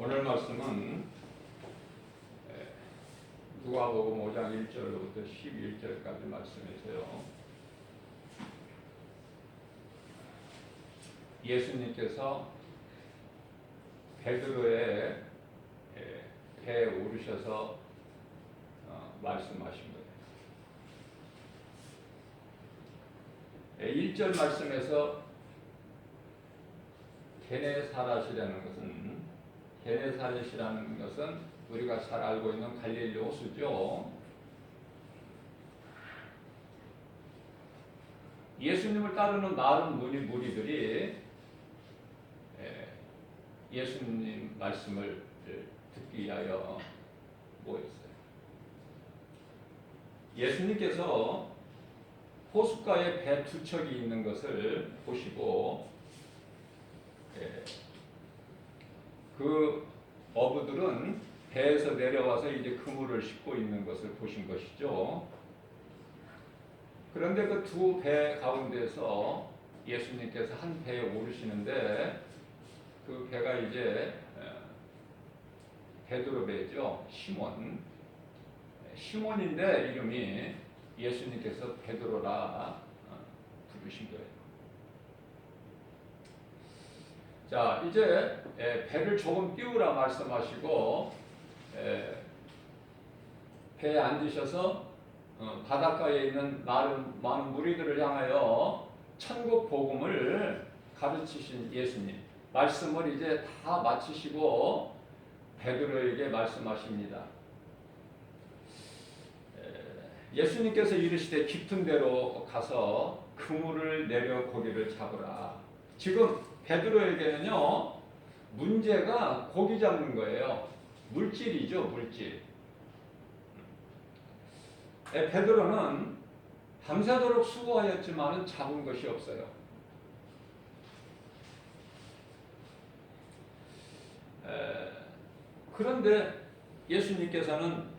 오늘 말씀은 누가복음 5장 1절로부터 11절까지 말씀이세요. 예수님께서 베드로의 배에 오르셔서 말씀하신 거예요. 1절 말씀에서 게네사렛이라는 것은 우리가 잘 알고 있는 갈릴리 호수죠. 예수님을 따르는 많은 무리들이 예수님 말씀을 듣기 위하여 모였어요. 예수님께서 호숫가에 배 두 척이 있는 것을 보시고 그 어부들은 배에서 내려와서 이제 그물을 싣고 있는 것을 보신 것이죠. 그런데 그 두 배 가운데서 예수님께서 한 배에 오르시는데 그 배가 이제 베드로 배죠. 시몬인데 이름이 예수님께서 베드로라 부르신 거예요. 자, 이제 배를 조금 띄우라 말씀하시고 배에 앉으셔서 바닷가에 있는 많은 무리들을 향하여 천국 복음을 가르치신 예수님 말씀을 이제 다 마치시고 베드로에게 말씀하십니다. 예수님께서 이르시되 깊은 데로 가서 그물을 내려 고기를 잡으라. 지금 베드로에게는요 문제가 고기 잡는 거예요. 물질이죠, 물질. 베드로는 밤새도록 수고하였지만 잡은 것이 없어요. 그런데 예수님께서는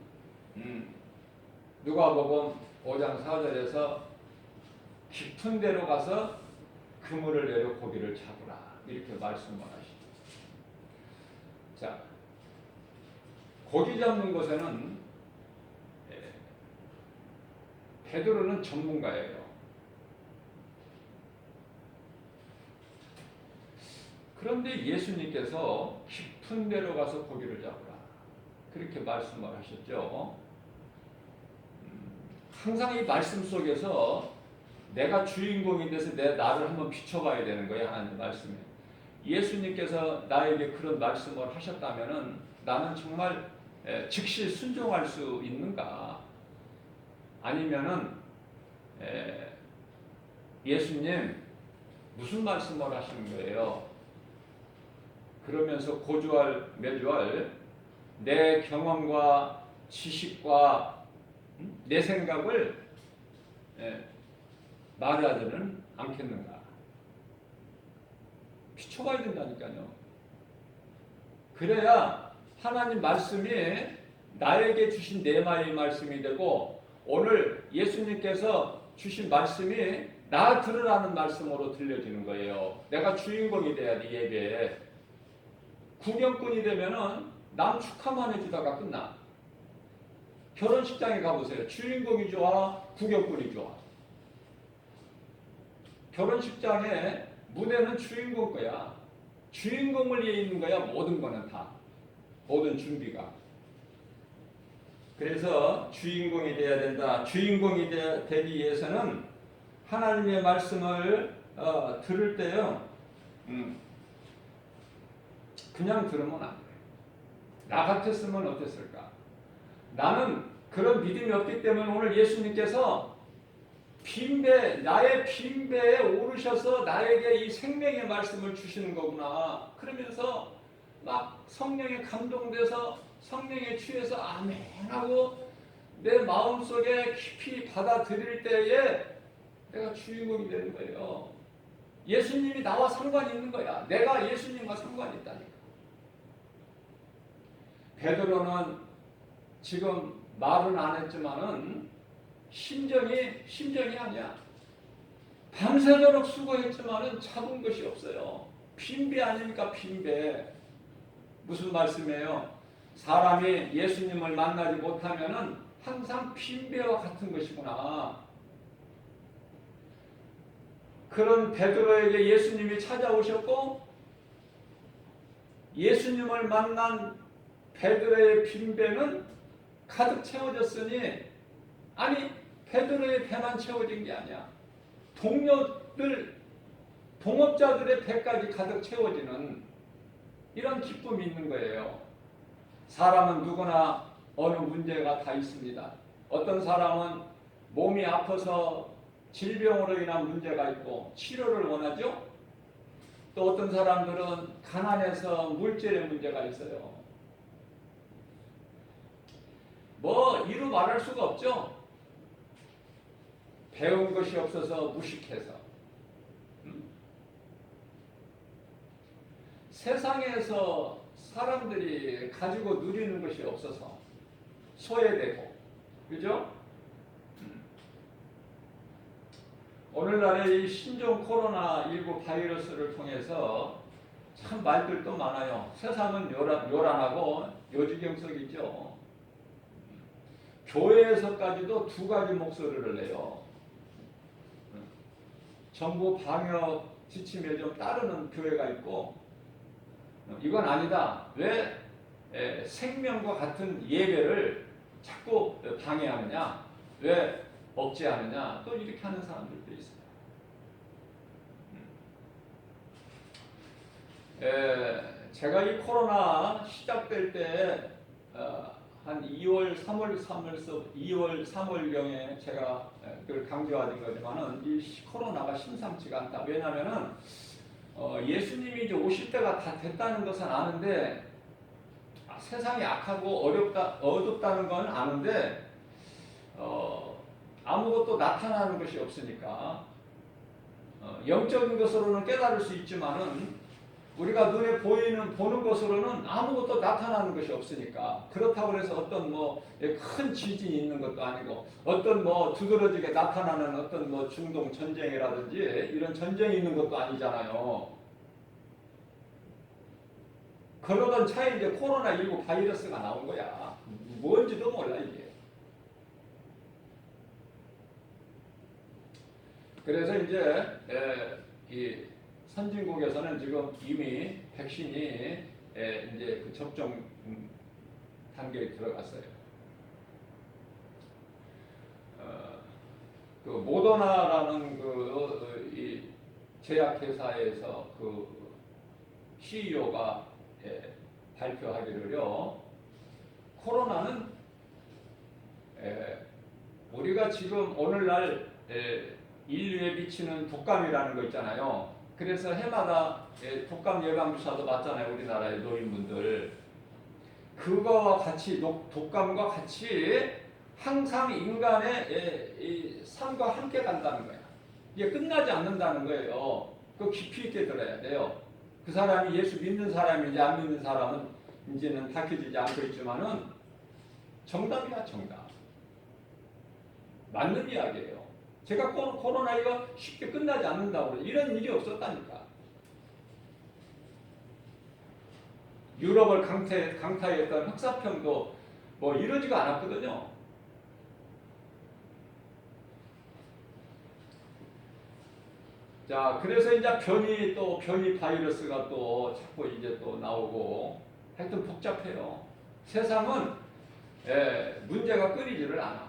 누가복음 5장 4절에서 깊은 데로 가서 그물을 내려 고기를 잡으라 이렇게 말씀을 하시죠. 자, 고기 잡는 것에는 베드로는 전문가예요. 그런데 예수님께서 깊은 데로 가서 고기를 잡으라 그렇게 말씀을 하셨죠. 항상 이 말씀 속에서 내가 주인공이 돼서 나를 한번 비춰봐야 되는 거예요. 하나님 말씀에. 예수님께서 나에게 그런 말씀을 하셨다면은 나는 정말 즉시 순종할 수 있는가? 아니면은 예수님 무슨 말씀을 하시는 거예요? 그러면서 고주할 매주할 내 경험과 지식과 내 생각을 말하지는 않겠는가? 비춰봐야 된다니까요. 그래야 하나님 말씀이 나에게 주신 내마의 말씀이 되고 오늘 예수님께서 주신 말씀이 나 들으라는 말씀으로 들려지는 거예요. 내가 주인공이 돼야 돼. 예배에 구경꾼이 되면은 남 축하만 해주다가 끝나. 결혼식장에 가보세요. 주인공이 좋아, 구경꾼이 좋아. 결혼식장에 무대는 주인공 거야. 주인공을 위해 있는 거야. 모든 거는 다. 모든 준비가. 그래서 주인공이 돼야 된다. 주인공이 되기 위해서는 하나님의 말씀을 들을 때요. 그냥 들으면 안 돼. 나 같았으면 어땠을까? 나는 그런 믿음이 없기 때문에 오늘 예수님께서 나의 빈배에 오르셔서 나에게 이 생명의 말씀을 주시는 거구나. 그러면서 막 성령에 감동돼서 성령에 취해서 아멘 하고 내 마음속에 깊이 받아들일 때에 내가 주인공이 되는 거예요. 예수님이 나와 상관이 있는 거야. 내가 예수님과 상관이 있다니까. 베드로는 지금 말은 안 했지만은 심정이 아니야. 밤새도록 수고했지만은 잡은 것이 없어요. 빈배 아닙니까? 빈배. 무슨 말씀이에요? 사람이 예수님을 만나지 못하면은 항상 빈배와 같은 것이구나. 그런 베드로에게 예수님이 찾아오셨고 예수님을 만난 베드로의 빈배는 가득 채워졌으니, 아니 베드로의 배만 채워진 게 아니야. 동업자들의 배까지 가득 채워지는 이런 기쁨이 있는 거예요. 사람은 누구나 어느 문제가 다 있습니다. 어떤 사람은 몸이 아파서 질병으로 인한 문제가 있고 치료를 원하죠. 또 어떤 사람들은 가난해서 물질의 문제가 있어요. 뭐 이루 말할 수가 없죠. 배운 것이 없어서 무식해서. 세상에서 사람들이 가지고 누리는 것이 없어서 소외되고, 그죠? 오늘날의 이 신종 코로나19 바이러스를 통해서 참 말들도 많아요. 세상은 요란하고 요지경석이죠. 교회에서까지도 두 가지 목소리를 내요. 정부 방역 지침에 좀 따르는 교회가 있고, 이건 아니다. 왜 생명과 같은 예배를 자꾸 방해하느냐? 왜 억제하느냐? 또 이렇게 하는 사람들도 있어요. 제가 이 코로나 시작될 때 한 2월, 3월경에 제가 그걸 강조하는 거지만은 이 코로나가 심상치가 않다. 왜냐하면은 예수님이 이제 오실 때가 다 됐다는 것은 아는데, 세상이 악하고 어둡다는 건 아는데, 아무것도 나타나는 것이 없으니까, 영적인 것으로는 깨달을 수 있지만은, 우리가 눈에 보는 것으로는 아무것도 나타나는 것이 없으니까, 그렇다고 해서 어떤 큰 지진이 있는 것도 아니고, 어떤 두드러지게 나타나는 어떤 중동 전쟁이라든지 이런 전쟁이 있는 것도 아니잖아요. 그러던 차에 이제 코로나19 바이러스가 나온 거야. 뭔지도 몰라 이게. 그래서 이제 이 선진국에서는 지금 이미 백신이 이제 그 접종 단계에 들어갔어요. 그 모더나라는 이 제약회사에서 그 CEO가 발표하기를요, 코로나는 우리가 지금 오늘날 인류에 미치는 독감이라는 거 있잖아요. 그래서 해마다 독감 예방 주사도 맞잖아요, 우리나라의 노인분들. 그거와 같이 독감과 같이 항상 인간의 이 삶과 함께 간다는 거야. 이게 끝나지 않는다는 거예요. 그거 깊이 있게 들어야 돼요. 그 사람이 예수 믿는 사람인지 안 믿는 사람은 이제는 밝혀지지 않고 있지만은 정답이야, 정답. 맞는 이야기예요. 제가 코로나가 쉽게 끝나지 않는다고 그래요. 이런 일이 없었다니까. 유럽을 강타했던 흑사병도 이러지가 않았거든요. 자, 그래서 이제 변이 바이러스가 또 자꾸 이제 또 나오고, 하여튼 복잡해요. 세상은 문제가 끊이지를 않아.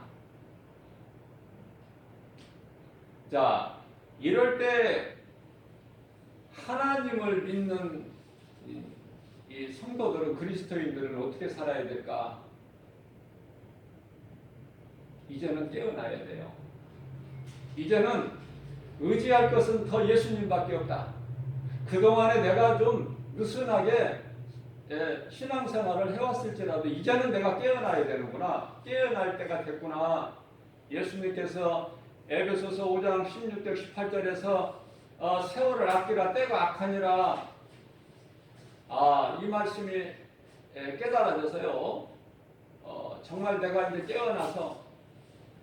자, 이럴 때 하나님을 믿는 이 성도들은, 그리스도인들은 어떻게 살아야 될까? 이제는 깨어나야 돼요. 이제는 의지할 것은 더 예수님밖에 없다. 그동안에 내가 좀 느슨하게 신앙생활을 해왔을지라도 이제는 내가 깨어나야 되는구나. 깨어날 때가 됐구나. 예수님께서 에베소서 5장 16절 18절에서 세월을 아끼라 때가 악하니라. 이 말씀이 깨달아져서요. 정말 내가 이제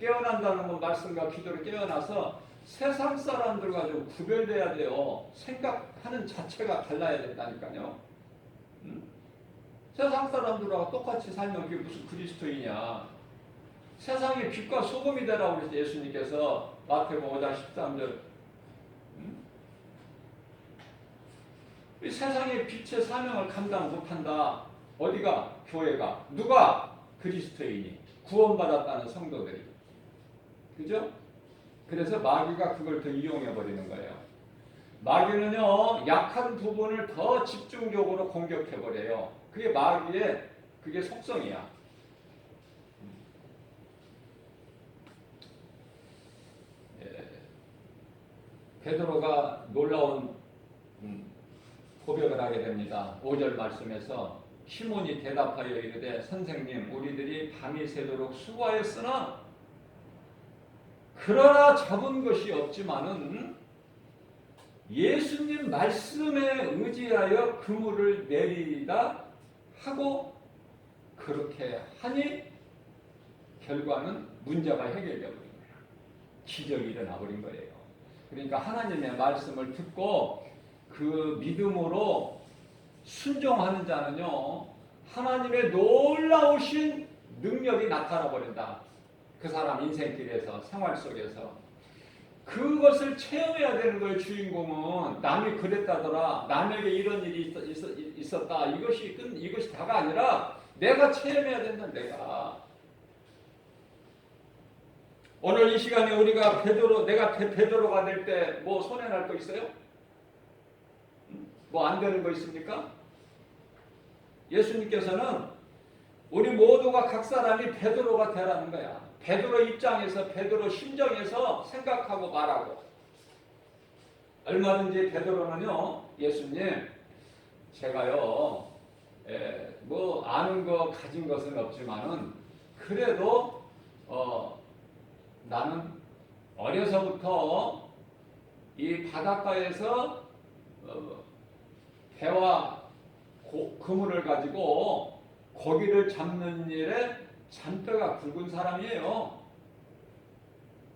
깨어난다는 건 말씀과 기도로 깨어나서 세상 사람들과 좀 구별돼야 돼요. 생각하는 자체가 달라야 된다니까요. 세상 사람들하고 똑같이 살면 그게 무슨 그리스도이냐. 세상의 빛과 소금이 되라고 그랬어요. 예수님께서 마태복음 5장 13절. 이 세상의 빛의 사명을 감당 못한다. 어디가? 교회가. 누가? 그리스도인이. 구원받았다는 성도들이. 그죠? 그래서 마귀가 그걸 더 이용해버리는 거예요. 마귀는요, 약한 부분을 더 집중적으로 공격해버려요. 그게 마귀의, 그게 속성이야. 베드로가 놀라운 고백을 하게 됩니다. 5절 말씀에서 시몬이 대답하여 이르되 선생님 우리들이 밤이 새도록 수고하였으나 그러나 잡은 것이 없지만은 예수님 말씀에 의지하여 그물을 내리다 하고 그렇게 하니 결과는 문제가 해결되어 버린 거예요. 기적이 일어나 버린 거예요. 그러니까 하나님의 말씀을 듣고 그 믿음으로 순종하는 자는요, 하나님의 놀라우신 능력이 나타나 버린다. 그 사람 인생길에서, 생활 속에서. 그것을 체험해야 되는 거예요. 주인공은 남이 그랬다더라, 남에게 이런 일이 있었다, 이것이 다가 아니라 내가 체험해야 된다. 내가 오늘 이 시간에 우리가 내가 베드로가 될 때 뭐 손해날 거 있어요? 뭐 안 되는 거 있습니까? 예수님께서는 우리 모두가 각 사람이 베드로가 되라는 거야. 베드로 입장에서, 베드로 심정에서 생각하고 말하고. 얼마든지 베드로는요, 예수님, 제가요, 뭐 아는 거 가진 것은 없지만은 그래도 나는 어려서부터 이 바닷가에서 배와 그물을 가지고 고기를 잡는 일에 잔뼈가 굵은 사람이에요.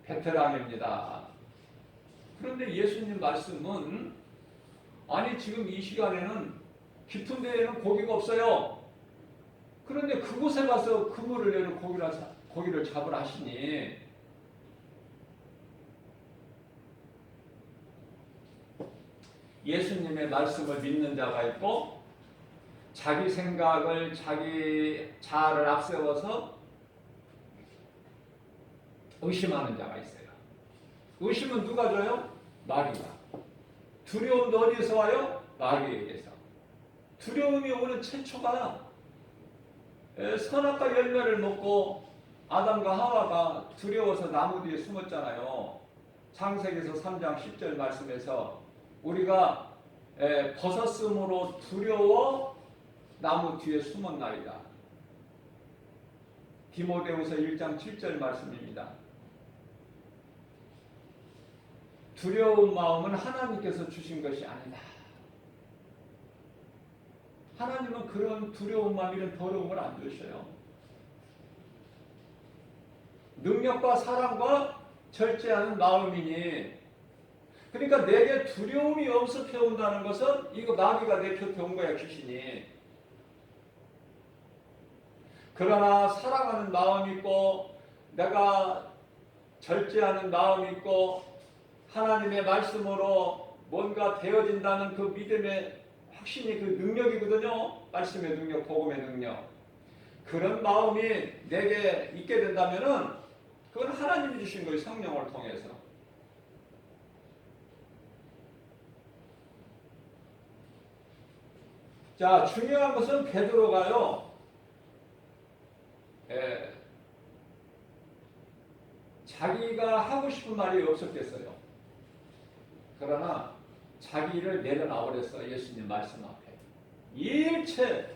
베테랑입니다. 그런데 예수님 말씀은 아니 지금 이 시간에는 깊은 데에는 고기가 없어요. 그런데 그곳에 가서 그물을 내는 고기를 잡으라 하시니 예수님의 말씀을 믿는 자가 있고 자기 생각을, 자기 자아를 앞세워서 의심하는 자가 있어요. 의심은 누가 줘요? 마귀가. 두려움도 어디서 와요? 마귀에게서. 두려움이 오는 최초가 선악과 열매를 먹고 아담과 하와가 두려워서 나무 뒤에 숨었잖아요. 창세기에서 3장 10절 말씀에서 우리가 벗었으므로 두려워 나무 뒤에 숨었나이다. 디모데후서 1장 7절 말씀입니다. 두려운 마음은 하나님께서 주신 것이 아니다. 하나님은 그런 두려운 마음, 이런 더러움을 안 주셔요. 능력과 사랑과 절제하는 마음이니, 그러니까 내게 두려움이 없어 온다는 것은 이거 마귀가 내 곁에 온 거야, 귀신이. 그러나 사랑하는 마음이 있고 내가 절제하는 마음이 있고 하나님의 말씀으로 뭔가 되어진다는 그 믿음의 확신이 그 능력이거든요. 말씀의 능력, 복음의 능력. 그런 마음이 내게 있게 된다면은 그건 하나님이 주신 거예요. 성령을 통해서. 자, 중요한 것은 베드로가요, 자기가 하고 싶은 말이 없었겠어요. 그러나 자기를 내려놔버렸어. 예수님 말씀 앞에. 일체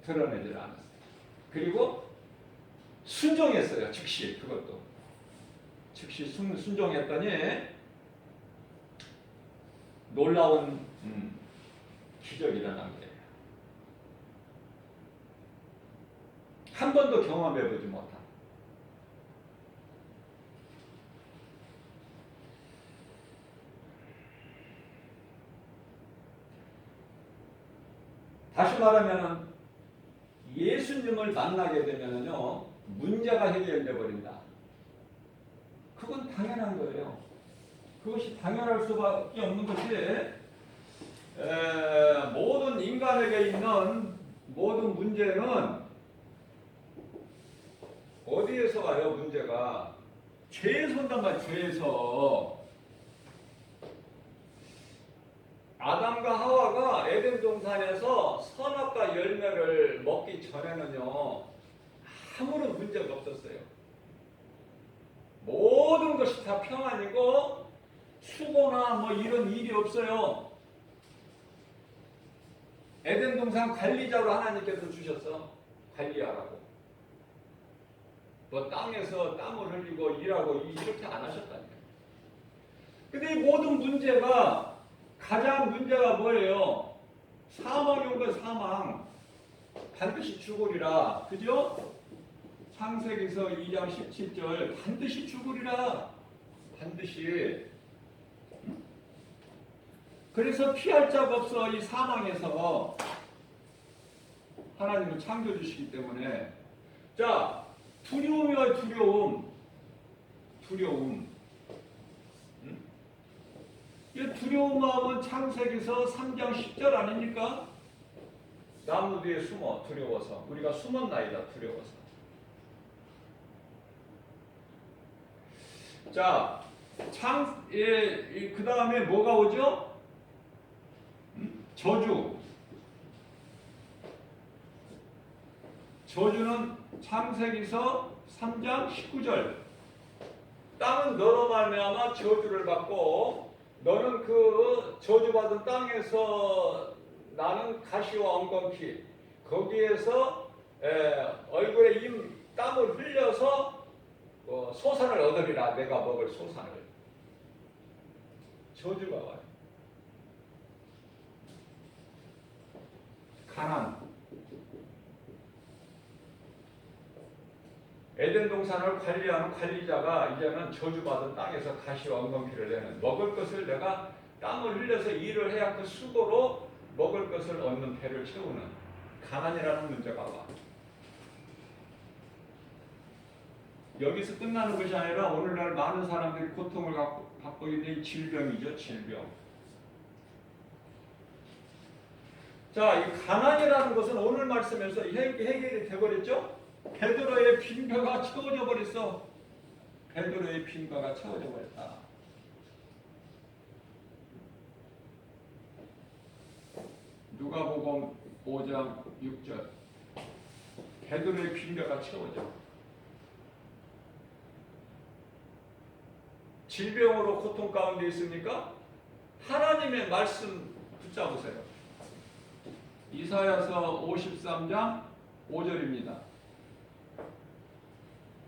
드러내질 않았어요. 그리고 순종했어요. 즉시. 그것도 즉시 순종했더니 놀라운 기적이 일어난 거예요. 한 번도 경험해보지 못한. 다시 말하면은 예수님을 만나게 되면은요 문제가 해결돼 버린다. 그건 당연한 거예요. 그것이 당연할 수밖에 없는 것이 모든 인간에게 있는 모든 문제는 어디에서 와요? 문제가 죄에서 온단 말이에요. 죄에서. 아담과 하와가 에덴 동산에서 선악과 열매를 먹기 전에는요 아무런 문제가 없었어요. 모든 것이 다 평안이고 수고나 뭐 이런 일이 없어요. 에덴 동산 관리자로 하나님께서 주셨어. 관리하라고. 뭐 땅에서 땀을 흘리고 일하고 이렇게 안 하셨다니까. 근데 이 모든 문제가 가장 문제가 뭐예요? 사망이 온 거예요. 사망. 반드시 죽으리라. 그죠? 창세기서 2장 17절 반드시 죽으리라. 반드시. 그래서 피할 자가 없어. 이 사망에서 하나님은 창조주시기 때문에. 자, 두려움이와 두려움. 이 두려운 마음은 창세기서 3장 10절 아닙니까? 나무 뒤에 숨어 두려워서. 우리가 숨었나이다 두려워서. 자, 그 다음에 뭐가 오죠? 저주. 저주는 창세기서 3장 19절. 땅은 너로 말미암아 저주를 받고 너는 그 저주받은 땅에서 나는 가시와 엉겅퀴 거기에서 얼굴에 땀을 흘려서 소산을 얻으리라. 내가 먹을 소산을. 저주가 와요. 가난. 에덴 동산을 관리하는 관리자가 이제는 저주받은 땅에서 가시와 엉겅퀴를 내는 먹을 것을 내가 땀을 흘려서 일을 해야 그 수고로 먹을 것을 얻는 배를 채우는 가난이라는 문제가 와. 여기서 끝나는 것이 아니라 오늘날 많은 사람들이 고통을 갖고 있는 질병이죠. 질병. 자, 이 가난이라는 것은 오늘 말씀에서 해결이 되어버렸죠. 베드로의 빈벼가 채워져 버렸어. 베드로의 빈벼가 채워져 버렸다. 누가복음 5장 6절. 베드로의 빈벼가 채워져. 질병으로 고통 가운데 있습니까? 하나님의 말씀 붙잡으세요. 이사야서 53장 5절입니다.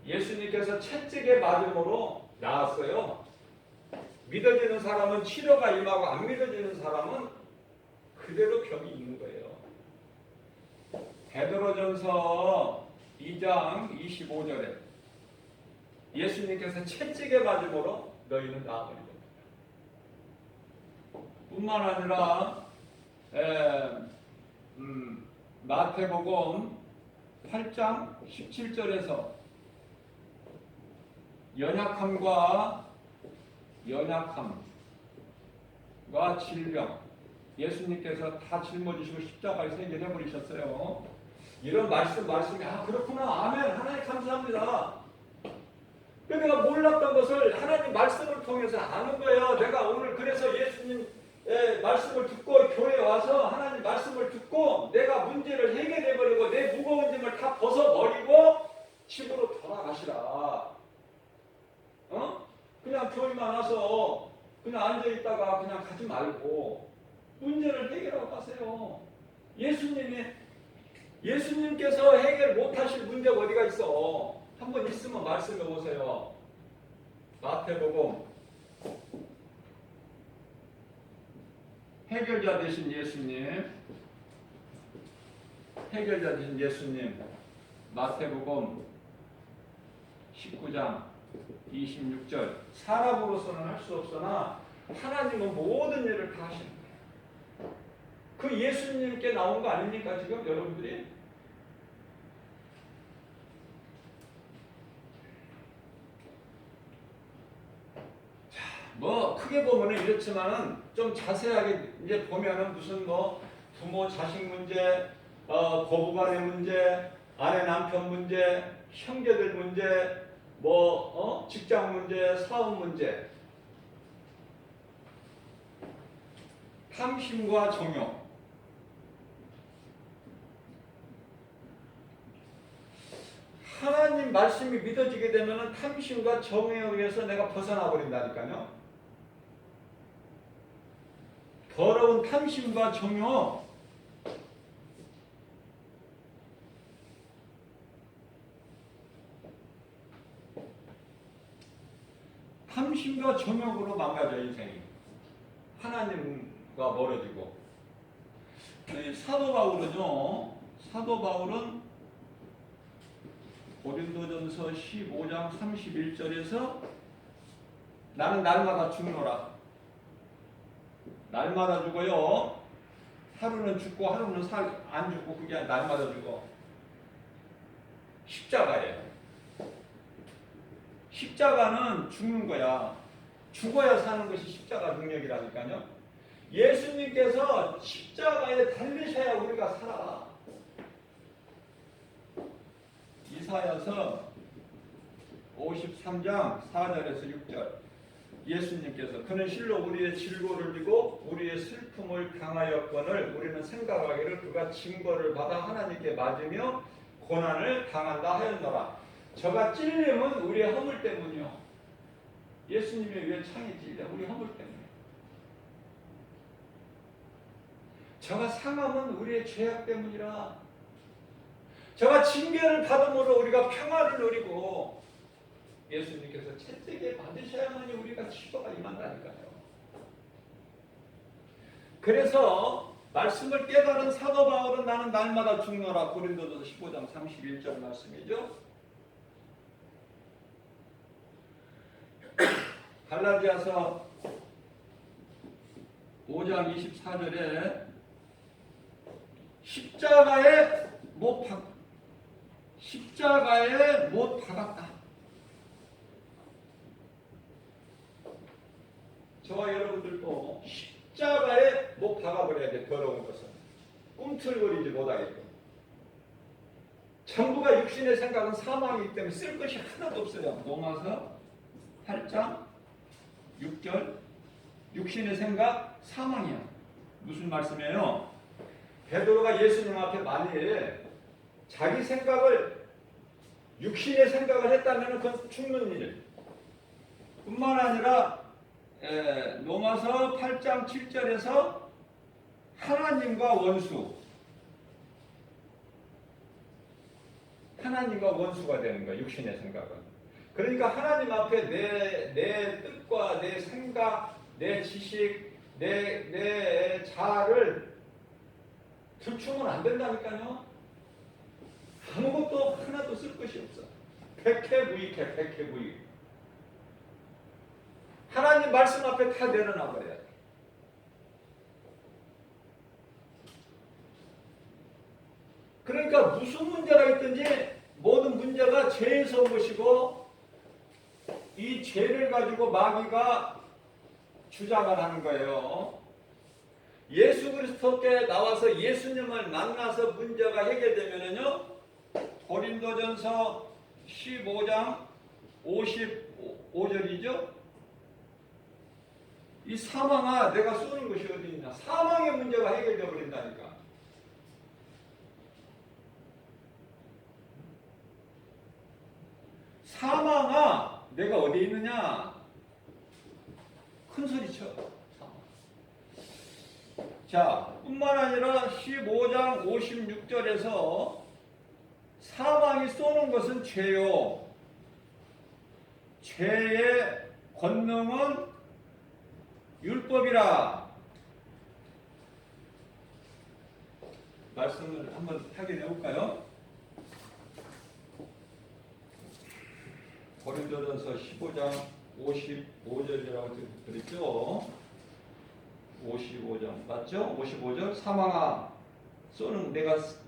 예수님께서 채찍에 맞음으로 나았어요. 믿어지는 사람은 치료가 임하고 안 믿어지는 사람은 그대로 병이 있는 거예요. 베드로전서 2장 25절에 예수님께서 채찍에 맞음으로 너희는 나아버리고 뿐만 아니라 마태복음 8장 17절에서 연약함과 질병 예수님께서 다 짊어지시고 십자가에서 해결해 버리셨어요. 이런 말씀이 그렇구나. 아멘. 하나님 감사합니다. 내가 몰랐던 것을 하나님 말씀을 통해서 아는 거예요. 내가 오늘 그래서 예수님 말씀을 듣고 교회에 와서 하나님 말씀을 듣고 내가 문제를 해결해 버리고 내 무거운 짐을 다 벗어버리고 집으로 돌아가시라. 그냥 교회만 와서 그냥 앉아있다가 그냥 가지 말고 문제를 해결하고 가세요. 예수님께서 해결 못하실 문제가 어디가 있어. 한번 있으면 말씀해 보세요. 마태복음 해결자 되신 예수님 마태복음 19장 26절 사람으로서는 할 수 없으나 하나님은 모든 일을 다 하시는 거예요. 그 예수님께 나온 거 아닙니까 지금 여러분들이? 뭐 크게 보면은 이렇지만은 좀 자세하게 이제 보면은 무슨 뭐 부모 자식 문제, 고부간의 문제, 아내 남편 문제, 형제들 문제, 뭐 직장 문제, 사업 문제, 탐심과 정욕. 하나님 말씀이 믿어지게 되면은 탐심과 정욕에서 내가 벗어나 버린다니까요. 더러운 탐심과 정욕. 탐심과 정욕으로 망가져 인생이. 하나님과 멀어지고. 사도 바울은요. 사도 바울은 고린도전서 15장 31절에서 나는 날마다 죽노라. 날마다 죽어요. 하루는 죽고 하루는 안 죽고 그게 날마다 죽어. 십자가예요. 십자가는 죽는 거야. 죽어야 사는 것이 십자가 능력이라니까요. 예수님께서 십자가에 달리셔야 우리가 살아. 이사야서 53장 4절에서 6절. 예수님께서 그는 실로 우리의 질고를 지고 우리의 슬픔을 당하였거늘 우리는 생각하기를 그가 징벌을 받아 하나님께 맞으며 고난을 당한다 하였노라. 저가 찔림은 우리의 허물 때문이요. 예수님이 왜 창에 찔려? 우리 허물 때문에. 저가 상함은 우리의 죄악 때문이라. 저가 징계를 받음으로 우리가 평화를 누리고 예수님께서 채찍에 받으셔야만이 우리가 치료가 임한다니까요. 그래서 말씀을 깨달은 사도 바울은 나는 날마다 죽노라. 고린도전서 15장 31절 말씀이죠. 갈라디아서 5장 24절에 십자가에 못 박았다. 저와 여러분들도 십자가에 못 박아버려야 돼. 더러운 것은 꿈틀거리지 못하게끔. 전부가 육신의 생각은 사망이기 때문에 쓸 것이 하나도 없어요. 로마서 8장 6절. 육신의 생각 사망이야. 무슨 말씀이에요? 베드로가 예수님 앞에 만일 자기 생각을 육신의 생각을 했다면 그건 죽는 일 뿐만 아니라 로마서 8장 7절에서 하나님과 원수가 되는 거야. 육신의 생각은. 그러니까 하나님 앞에 내 뜻과 내 생각, 내 지식, 내 자아를 들추면 안 된다니까요. 아무것도 하나도 쓸 것이 없어. 백해무익해. 백해무익. 하나님 말씀 앞에 다 내려놔 버려야 돼. 그러니까 무슨 문제가 있든지 모든 문제가 죄에서 온 것이고 이 죄를 가지고 마귀가 주장을 하는 거예요. 예수 그리스도께 나와서 예수님을 만나서 문제가 해결되면은요. 고린도전서 15장 55절이죠. 이 사망아 내가 쏘는 것이 어디 있냐. 사망의 문제가 해결되어 버린다니까. 사망아 내가 어디 있느냐. 큰 소리 쳐. 자, 뿐만 아니라 15장 56절에서 사망이 쏘는 것은 죄요. 죄의 권능은 율법이라. 말씀을 한번 확인해 볼까요? 고린도전서 15장 55절이라고 그랬죠. 55절 맞죠? 55절 사망아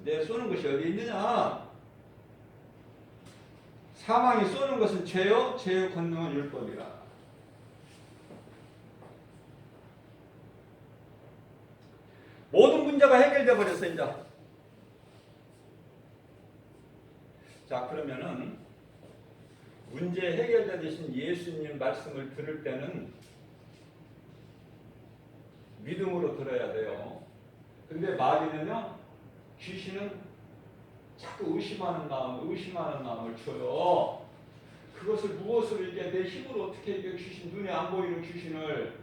내 쏘는 것이 어디 있느냐? 사망이 쏘는 것은 죄요, 죄의 권능은 율법이라. 모든 문제가 해결돼 버렸어 이제. 자 그러면은 문제 해결자 되신 예수님 말씀을 들을 때는 믿음으로 들어야 돼요. 근데 마귀는요, 귀신은 자꾸 의심하는 마음을 줘요. 그것을 무엇으로 이게 내 힘으로 어떻게 이게 귀신, 눈에 안 보이는 귀신을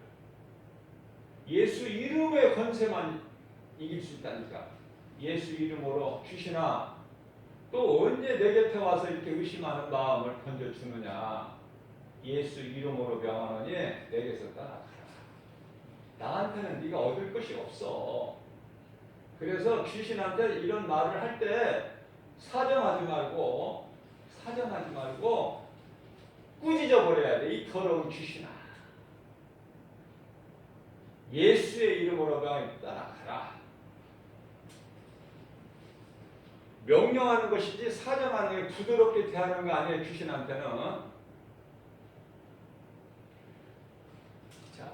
예수 이름의 권세만 이길 수 있다니까. 예수 이름으로 귀신아, 또 언제 내 곁에 와서 이렇게 의심하는 마음을 던져주느냐. 예수 이름으로 명하노니 내게서 떠나가라. 나한테는 네가 얻을 것이 없어. 그래서 귀신한테 이런 말을 할 때 사정하지 말고 꾸짖어 버려야 돼. 이 더러운 귀신아, 예수의 이름으로 명하노니 떠나가라. 명령하는 것이지 사정하는 게 부드럽게 대하는 거 아니에요. 귀신한테는. 자,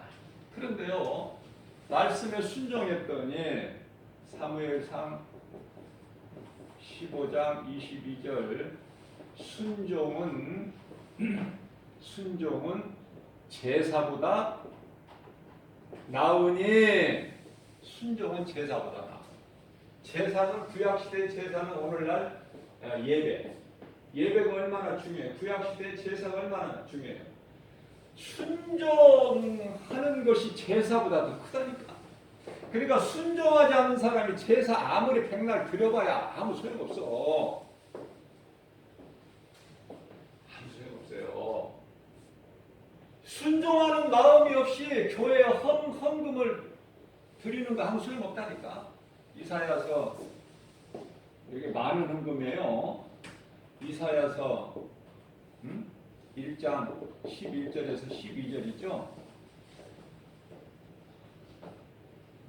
그런데요, 말씀에 순종했더니 사무엘상 15장 22절 순종은 제사보다 나으니. 순종은 제사보다 나아. 제사는 구약시대의 제사는 오늘날 예배가 얼마나 중요해요. 구약시대의 제사가 얼마나 중요해요. 순종하는 것이 제사보다 더 크다니까. 그러니까 순종하지 않는 사람이 제사 아무리 백날 드려봐야 아무 소용없어. 아무 소용없어요. 순종하는 마음이 없이 교회에 헌금을 드리는 거 아무 소용없다니까. 이사야서, 여기 많은 헌금이에요. 이사야서 1장 11절에서 12절이죠.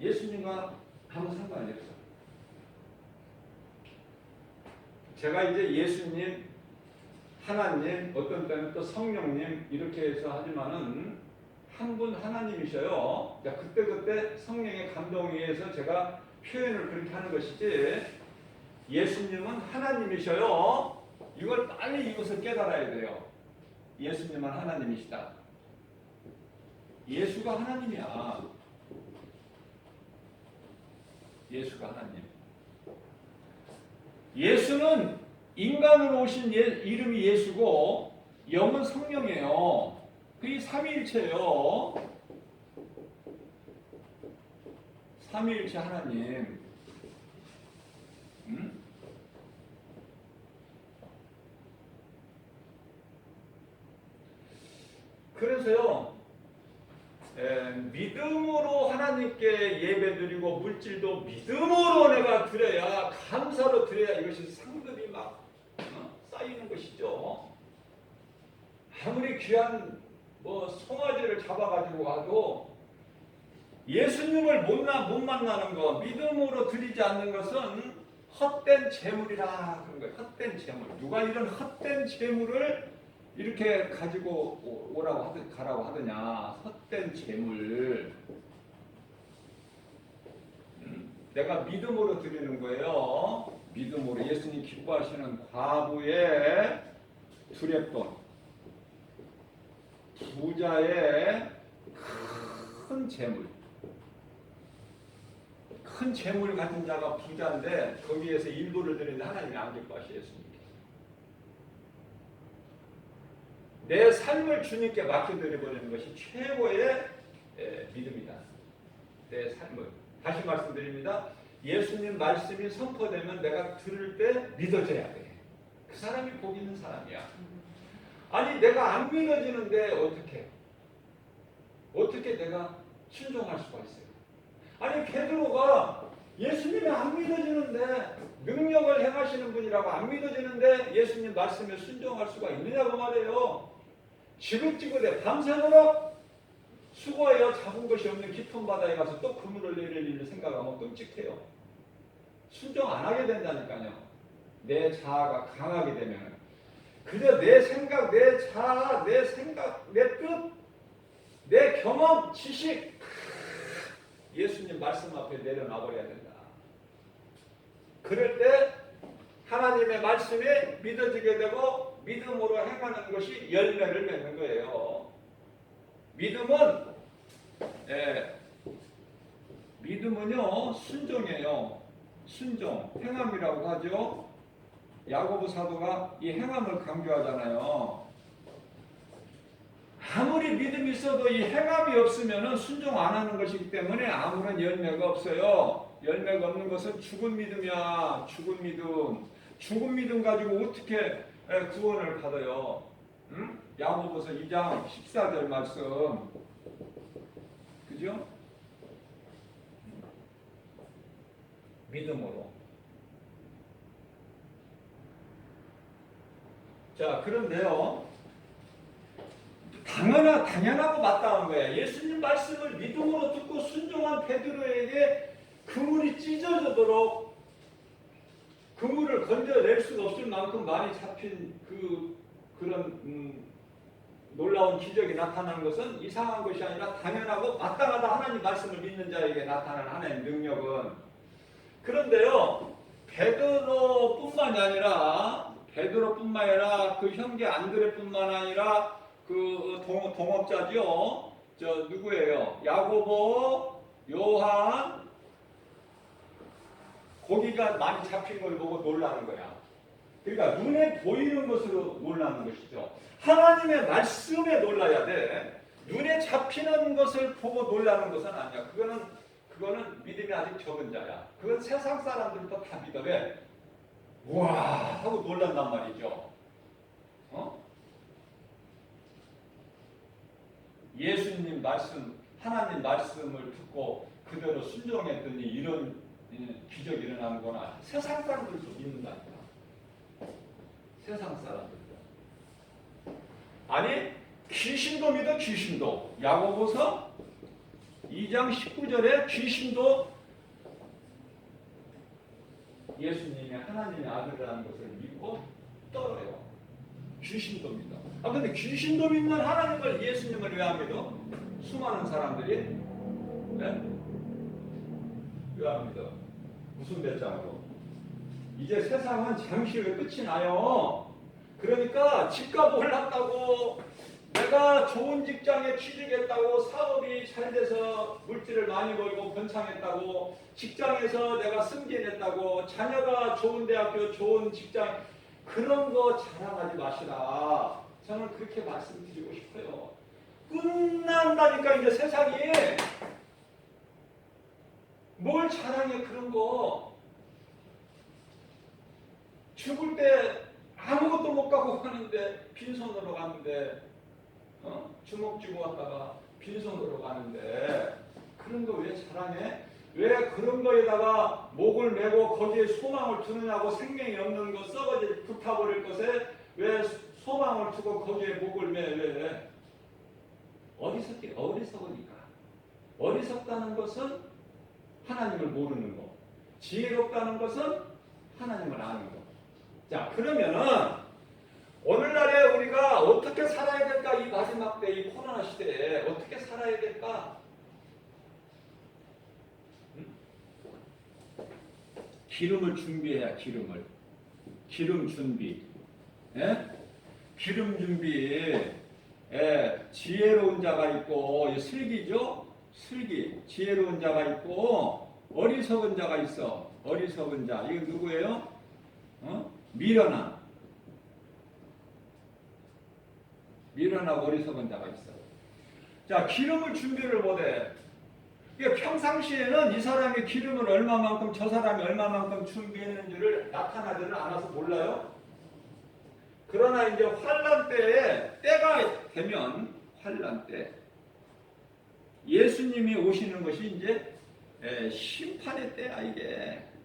예수님과 아무 상관이 없어. 제가 이제 예수님, 하나님, 어떤 때는 또 성령님 이렇게 해서 하지만은 한 분 하나님이셔요. 그때 성령의 감동에 의해서 제가 표현을 그렇게 하는 것이지, 예수님은 하나님이셔요. 이걸 빨리 이것을 깨달아야 돼요. 예수님은 하나님이시다. 예수가 하나님이야. 예수가 하나님. 예수는 인간으로 오신 이름이 예수고 영은 성령이에요. 그게 삼위일체예요. 삼위일체 하나님. 그래서요, 믿음으로 하나님께 예배드리고 물질도 믿음으로 내가 드려야, 감사로 드려야 이것이 상급이 막 쌓이는 것이죠. 아무리 귀한 송아지를 잡아가지고 와도 예수님을 못 만나는 거, 믿음으로 드리지 않는 것은 헛된 재물이라 그런 거예요. 헛된 재물. 누가 이런 헛된 재물을 이렇게 가지고 가라고 하더냐. 헛된 재물. 내가 믿음으로 드리는 거예요. 믿음으로. 예수님 기뻐하시는 과부의 두렙돈, 부자의 큰 재물. 큰 재물 가진 자가 부자인데 거기에서 일부를 드리는데 하나님이 안 기뻐하시. 예수님께서 내 삶을 주님께 맡겨드려버리는 것이 최고의 믿음이다. 내 삶을. 다시 말씀드립니다. 예수님 말씀이 선포되면 내가 들을 때 믿어져야 돼. 그 사람이 복 있는 사람이야. 아니 내가 안 믿어지는데 어떻게 내가 순종할 수가 있어요? 아니 베드로가 예수님이 안 믿어지는데, 능력을 행하시는 분이라고 안 믿어지는데 예수님 말씀에 순종할 수가 있느냐고 말이에요. 지긋지긋해 밤새도록 수고하여 잡은 것이 없는 깊은 바다에 가서 또 그물을 내릴 일을 생각하면 끔찍해요. 순종 안 하게 된다니까요. 내 자아가 강하게 되면 그저 내 생각, 내 자아, 내 생각, 내 뜻, 내 경험, 지식 예수님 말씀 앞에 내려놔 버려야 된다. 그럴 때 하나님의 말씀이 믿어지게 되고 믿음으로 행하는 것이 열매를 맺는 거예요. 믿음은요 순종이에요. 순종, 행함이라고 하죠. 야고보 사도가 이 행함을 강조하잖아요. 아무리 믿음이 있어도 이 행함이 없으면 순종 안 하는 것이기 때문에 아무런 열매가 없어요. 열매가 없는 것은 죽은 믿음이야. 죽은 믿음. 죽은 믿음 가지고 어떻게 구원을 받아요? 응? 야고보서 2장 14절 말씀. 그죠? 믿음으로. 자, 그런데요. 당연하고 마땅한 거야. 예수님 말씀을 믿음으로 듣고 순종한 베드로에게 그물이 찢어지도록 그물을 건져낼 수가 없을 만큼 많이 잡힌 그런 놀라운 기적이 나타나는 것은 이상한 것이 아니라 당연하고 마땅하다. 하나님 말씀을 믿는 자에게 나타나는 하나님의 능력은. 그런데요, 베드로뿐만 아니라 그 형제 안드레뿐만 아니라 그 동업자죠. 저 누구예요? 야고보, 요한, 고기가 많이 잡힌 걸 보고 놀라는 거야. 그러니까 눈에 보이는 것으로 놀라는 것이죠. 하나님의 말씀에 놀라야 돼. 눈에 잡히는 것을 보고 놀라는 것은 아니야. 그거는 믿음이 아직 적은 자야. 그건 세상 사람들도 다 믿어. 왜? 우와 하고 놀란단 말이죠. 예수님 말씀, 하나님 말씀을 듣고 그대로 순종했더니 이런 기적이 일어나는구나. 세상 사람들도 믿는다니까. 세상 사람들도. 아니 귀신도 믿어. 귀신도. 야고보서 2장 19절에 귀신도 예수님이 하나님의 아들이라는 것을 믿고 떨어요. 귀신도 믿어. 근데 귀신도 믿는 하나님을, 예수님을 왜 안 믿어? 수많은 사람들이 왜 안 믿어? 무슨 배짱으로? 이제 세상은 잠시 후에 끝이 나요. 그러니까 집값 올랐다고, 내가 좋은 직장에 취직했다고, 사업이 잘 돼서 물질을 많이 벌고 번창했다고, 직장에서 내가 승진했다고, 자녀가 좋은 대학교, 좋은 직장, 그런 거 자랑하지 마시라. 저는 그렇게 말씀드리고 싶어요. 끝난다니까 이제 세상이. 뭘 자랑해 그런 거. 죽을 때 아무것도 못 갖고 가는데 빈손으로 가는데 주먹 쥐고 왔다가 빈손으로 가는데 그런 거 왜 자랑해? 왜 그런 거에다가 목을 메고 거기에 소망을 두느냐고. 생명이 없는 거, 썩어질 불타버릴 것에 왜 소망을 두고 거기에 목을 매? 왜? 어리석으니까. 어리석다는 것은 하나님을 모르는 거. 지혜롭다는 것은 하나님을 아는 거. 자, 그러면은 오늘날에 우리가 어떻게 살아야 될까? 이 마지막 때, 이 코로나 시대에 어떻게 살아야 될까? 기름을 준비해야. 기름 준비. 기름 준비. 지혜로운 자가 있고, 슬기죠? 슬기. 지혜로운 자가 있고 어리석은 자가 있어. 어리석은 자. 이거 누구예요? 미련한 어리석은 자가 있어. 자, 기름을 준비를 못해. 평상시에는 이 사람이 기름을 얼마만큼, 저 사람이 얼마만큼 준비했는지를 나타나지를 않아서 몰라요. 그러나 이제 환난 때에, 때가 되면, 환난 때 예수님이 오시는 것이 이제 심판의 때야.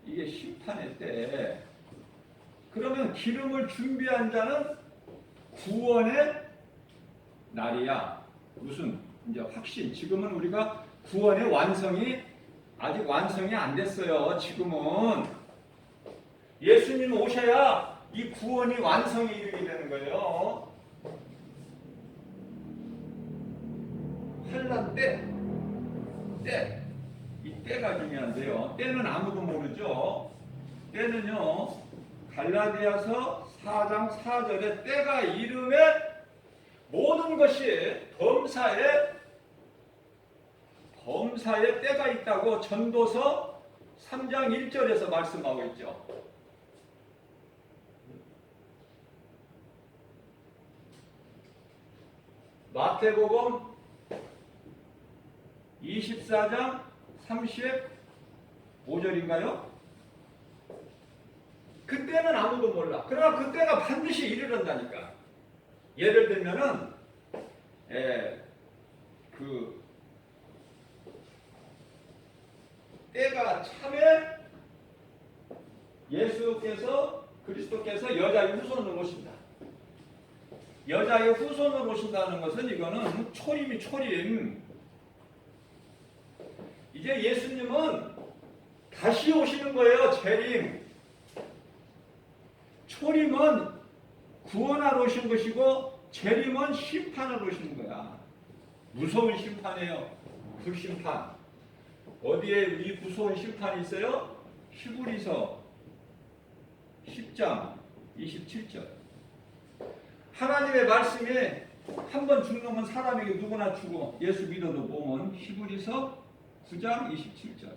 이게 심판의 때. 그러면 기름을 준비한 자는 구원의 날이야. 무슨 이제 확신. 지금은 우리가 구원의 완성이 아직 완성이 안 됐어요. 지금은 예수님 오셔야 이 구원이 완성이 이르게 되는 거예요. 환란 때. 이 때가 중요한데요. 때는 아무도 모르죠. 때는요. 갈라디아서 4장 4절에 때가 이름에 모든 것이 범사에 때가 있다고 전도서 3장 1절에서 말씀하고 있죠. 마태복음 24장 35절인가요? 그때는 아무도 몰라. 그러나 그때가 반드시 이르른다니까. 예를 들면은 그 때가 참에 그리스도께서 여자의 후손으로 오신다. 여자의 후손으로 오신다는 것은 이거는 초림이 초림. 이제 예수님은 다시 오시는 거예요. 재림. 초림은 구원하러 오신 것이고 재림은 심판하러 오시는 거야. 무서운 심판이에요. 불심판. 어디에 이 무서운 심판이 있어요? 히브리서 10장 27절. 하나님의 말씀이 한 번 죽는 건 사람에게 누구나 죽어. 예수 믿어도 보면 히브리서 9장 27절.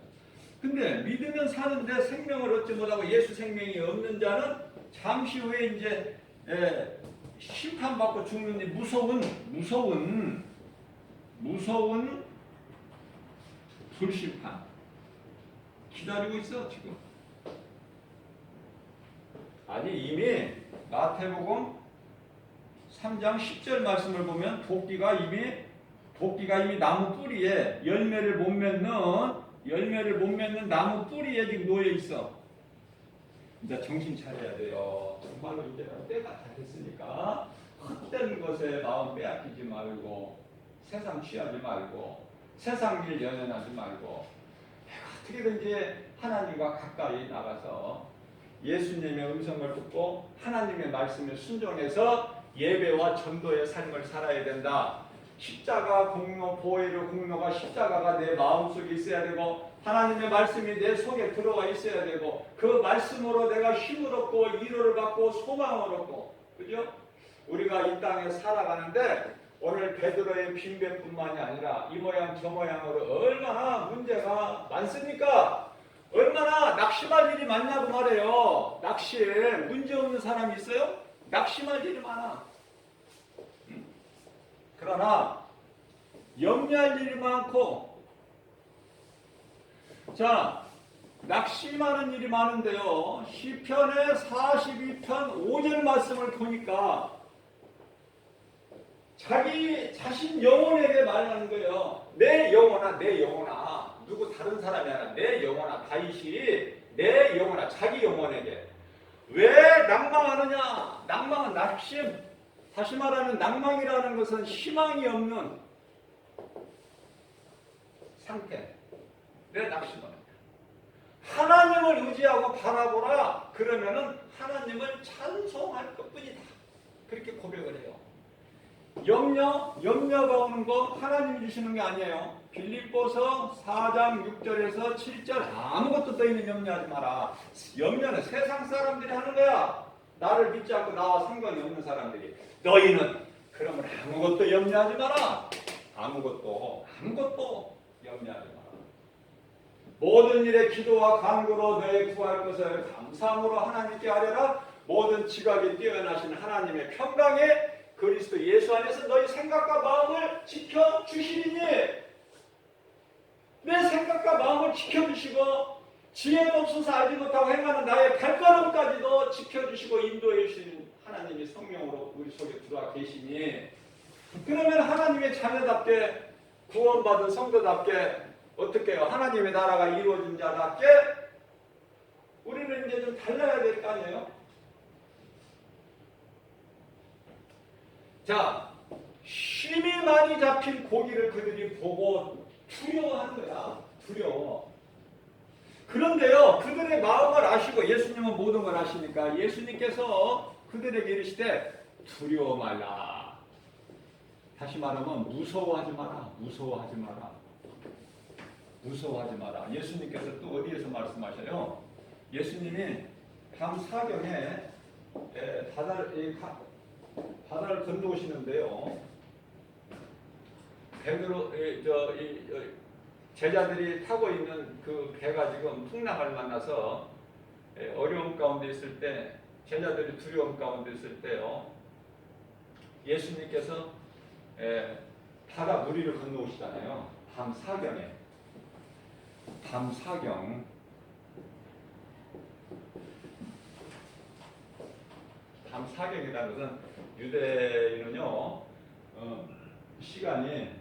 근데 믿으면 사는데 생명을 얻지 못하고 예수 생명이 없는 자는 잠시 후에 이제 심판받고 죽는 무서운 불심판 기다리고 있어 지금. 아니 이미 마태복음 3장 10절 말씀을 보면 도끼가 이미 나무 뿌리에 열매를 못 맺는 나무 뿌리에 지금 놓여 있어. 이제 정신 차려야 돼요. 정말로 이제 때가 다 됐으니까 헛된 것에 마음 빼앗기지 말고 세상 취하지 말고 세상 일 연연하지 말고 어떻게든지 하나님과 가까이 나가서 예수님의 음성을 듣고 하나님의 말씀에 순종해서 예배와 전도의 삶을 살아야 된다. 십자가 공로, 보혈의 공로가 십자가가 내 마음속에 있어야 되고 하나님의 말씀이 내 속에 들어와 있어야 되고 그 말씀으로 내가 힘을 얻고 위로를 받고 소망을 얻고, 그죠? 우리가 이 땅에 살아가는데 오늘 베드로의 빈배뿐만이 아니라 이 모양 저 모양으로 얼마나 문제가 많습니까? 얼마나 낙심할 일이 많냐고 말해요. 낚시에 문제 없는 사람이 있어요? 낙심할 일이 많아. 그러나 염려할 일이 많고, 자, 낙심하는 일이 많은데요. 시편의 42편 5절 말씀을 보니까 자기 자신 영혼에게 말하는 거예요. 내 영혼아, 누구 다른 사람이 아니라 내 영혼아, 다윗이 내 영혼아, 자기 영혼에게 왜 낭망하느냐? 낭망은 낙심. 다시 말하면 낭망이라는 것은 희망이 없는 상태. 왜 낙심하느냐? 하나님을 의지하고 바라보라. 그러면은 하나님을 찬송할 것뿐이다. 그렇게 고백을 해요. 염려가 오는 거 하나님이 주시는 게 아니에요. 빌립보서 4장 6절에서 7절 아무것도 너희는 염려하지 마라. 염려는 세상 사람들이 하는 거야. 나를 믿지 않고 나와 상관이 없는 사람들이. 너희는 그러면 아무것도 염려하지 마라. 아무것도 염려하지 마라. 모든 일에 기도와 간구로 너희 구할 것을 감사함으로 하나님께 아뢰라. 모든 지각에 뛰어나신 하나님의 평강에 그리스도 예수 안에서 너희 생각과 마음을 지켜주시리니, 내 생각과 마음을 지켜주시고 지혜도 없어서 알지 못하고 행하는 나의 발걸음까지도 지켜주시고 인도해 주시는 하나님이 성령으로 우리 속에 들어와 계시니, 그러면 하나님의 자녀답게 구원받은 성도답게 어떻게 해요? 하나님의 나라가 이루어진 자답게 우리는 이제 좀 달라야 될 거 아니에요? 자, 힘이 많이 잡힌 고기를 그들이 보고 두려워하는 거야. 두려워. 그런데요, 그들의 마음을 아시고 예수님은 모든 걸 아시니까 예수님께서 그들에게 이르시되 두려워 말라. 다시 말하면 무서워하지 마라. 무서워하지 마라. 무서워하지 마라. 예수님께서 또 어디에서 말씀하셔요? 예수님이 밤 사경에 바다를 건너오시는데요. 베드로 제자들이 타고 있는 그 배가 지금 풍랑을 만나서 어려움 가운데 있을 때, 제자들이 두려움 가운데 있을 때요, 예수님께서 바다 무리를 건너오시잖아요. 밤 사경에. 밤 사경. 밤 사경이라는 것은 유대인은요, 시간이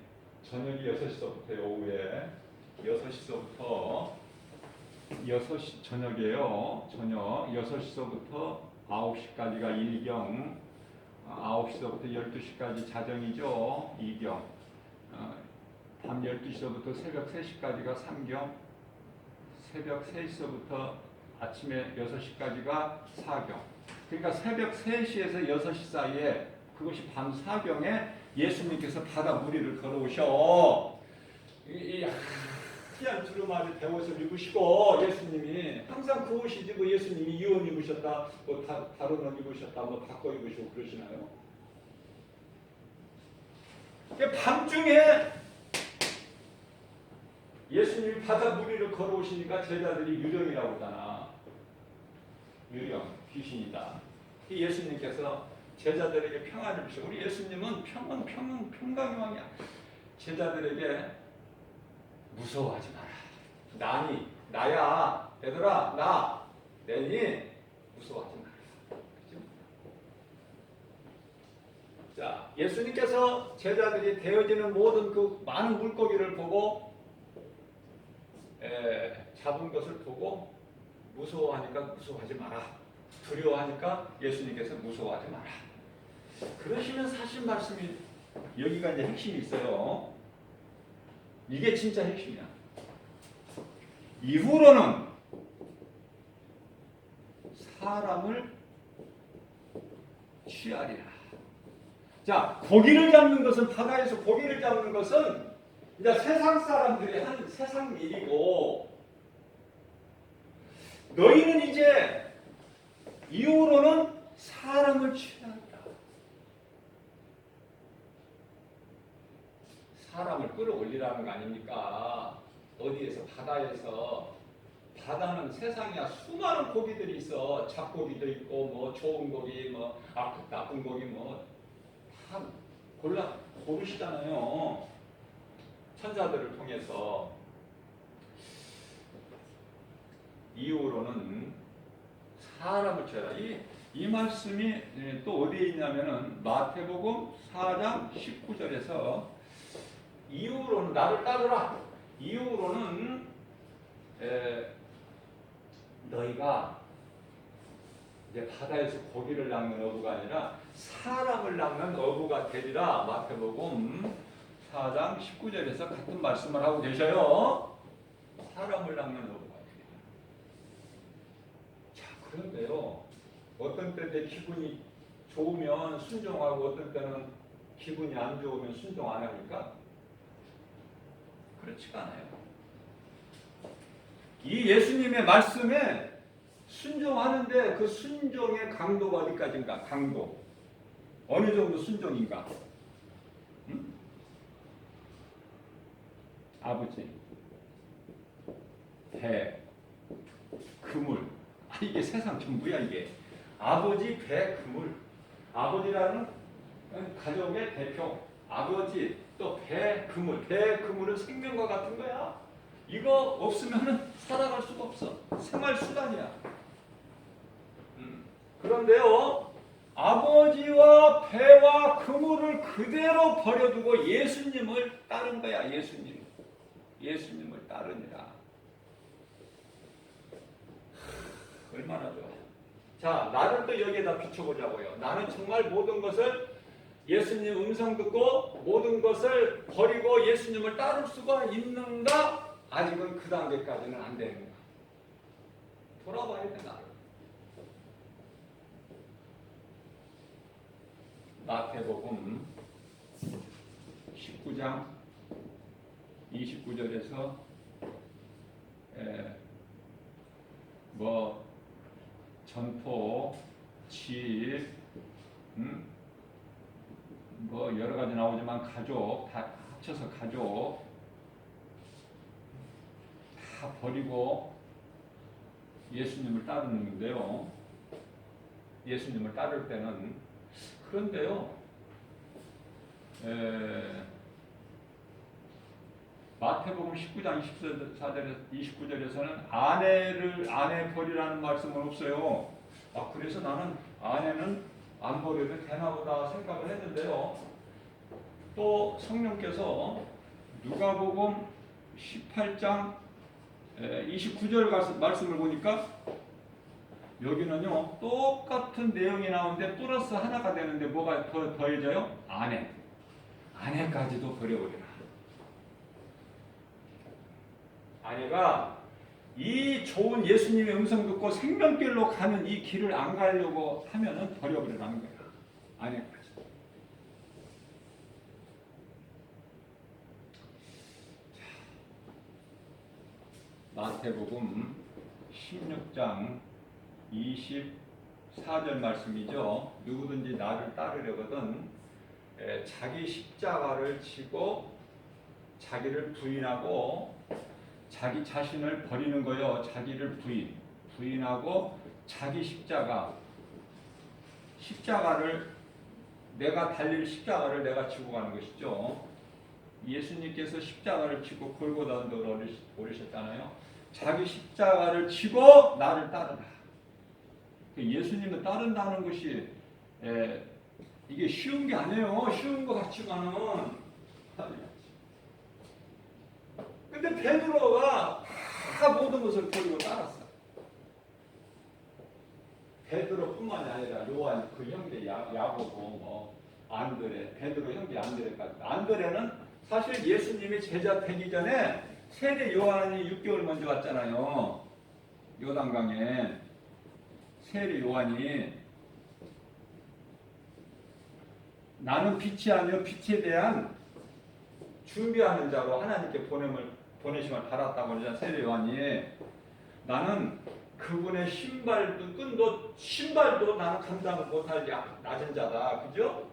저녁이 6시서부터요, 오후에 6시서부터 6시 저녁이에요. 저녁 6시서부터 9시까지가 1경, 9시서부터 12시까지 자정이죠. 2경, 밤 12시서부터 새벽 3시까지가 3경, 새벽 3시서부터 아침에 6시까지가 4경. 그러니까 새벽 3시에서 6시 사이에, 그것이 밤 4경에 예수님께서 바다 무리를 걸어오셔. 이 하얀 두루마리 배옷을 입으시고, 예수님이 항상 그 옷이지 뭐 예수님이 이 옷 입으셨다, 뭐 다른 옷 입으셨다, 뭐 바꿔 입으시고 그러시나요? 밤중에 예수님이 바다 무리를 걸어오시니까 제자들이 유령이라고 하잖아. 유령, 귀신이다. 예수님께서 제자들에게 평안을 주시고, 우리 예수님은 평강의 왕이야. 제자들에게 무서워하지 마라. 나야. 얘들아, 내니 무서워하지 마라. 그렇죠? 자, 예수님께서 제자들이 되어지는 모든 그 많은 물고기를 보고, 잡은 것을 보고 무서워하니까 무서워하지 마라. 두려워하니까 예수님께서 무서워하지 마라. 그러시면 사실 말씀이 여기가 이제 핵심이 있어요. 이게 진짜 핵심이야. 이후로는 사람을 취하리라. 자, 고기를 잡는 것은, 바다에서 고기를 잡는 것은 이제 세상 사람들이 하는 세상 일이고, 너희는 이제 이후로는 사람을 취한다. 사람을 끌어올리라는 거 아닙니까? 어디에서? 바다에서. 바다는 세상이야 수많은 고기들이 있어. 잡고기도 있고, 뭐 좋은 고기, 뭐 나쁜 고기, 뭐 다 고르시잖아요. 천사들을 통해서. 이후로는 사람을 취하라. 이 말씀이 또 어디에 있냐면은 마태복음 4장 19절에서 이후로는 나를 따르라. 이후로는 너희가 이제 바다에서 고기를 낚는 어부가 아니라 사람을 낚는 어부가 되리라. 마태복음 4장 19절에서 같은 말씀을 하고 계셔요. 사람을 낚는 어부가 되리라. 자, 그런데요, 어떤 때 내 기분이 좋으면 순종하고 어떤 때는 기분이 안 좋으면 순종 안 하니까 그렇지가 않아요. 이 예수님의 말씀에 순종하는데 그 순종의 강도가 어디까지인가? 강도. 어느 정도 순종인가? 응? 아버지, 배, 그물. 이게 세상 전부야 이게. 아버지, 배, 그물. 아버지라는 가족의 대표. 아버지, 또 배, 그물. 배, 그물은 생명과 같은 거야. 이거 없으면 살아갈 수가 없어. 생활 수단이야. 그런데요, 아버지와 배와 그물을 그대로 버려두고 예수님을 따른 거야. 예수님을 따르니라. 얼마나 좋아. 자, 나를 또 여기에다 비춰보자고요. 나는 정말 모든 것을 예수님 음성 듣고 모든 것을 버리고 예수님을 따를 수가 있는가? 아직은 그 단계까지는 안 되는 거야. 돌아봐야 돼, 나를. 마태복음 19장 29절에서 뭐 전포, 집, 뭐 여러 가지 나오지만 가족 다 합쳐서 가족 다 버리고 예수님을 따르는데요. 예수님을 따를 때는 그런데요. 마태복음 19장 29절에서는 아내 버리라는 말씀은 없어요. 그래서 나는 아내는 안 버려도 되나 보다 생각을 했는데요. 또 성령께서 누가복음 18장 29절 말씀을 보니까 여기는요 똑같은 내용이 나오는데 플러스 하나가 되는데 뭐가 더해져요? 아내까지도 버려버리라. 아내가 이 좋은 예수님의 음성 듣고 생명길로 가는 이 길을 안 가려고 하면은 버려버리라는 거야. 아내까지. 마태복음 16장 24절 말씀이죠. 누구든지 나를 따르려거든 자기 십자가를 지고 자기를 부인하고 자기 자신을 버리는 거요. 자기를 부인하고 자기 십자가를 내가 달릴 십자가를 내가 지고 가는 것이죠. 예수님께서 십자가를 지고 골고다로 오르셨잖아요. 자기 십자가를 지고 나를 따르라. 예수님을 따른다는 것이 이게 쉬운 게 아니에요. 쉬운 것 같지만은. 근데 베드로가 다 모든 것을 버리고 따랐어. 베드로뿐만이 아니라 요한 그 형제 야고보 안드레, 베드로 형제 안드레까지. 안드레는 사실 예수님이 제자 되기 전에 세례 요한이 6개월 먼저 왔잖아요. 요단강에 세례 요한이 나는 빛이 아니요 빛에 대한 준비하는 자로 하나님께 보내심을 받았다고 그러잖아요. 세례 요한이 나는 그분의 신발도 나는 감당 못할 낮은 자다. 그죠?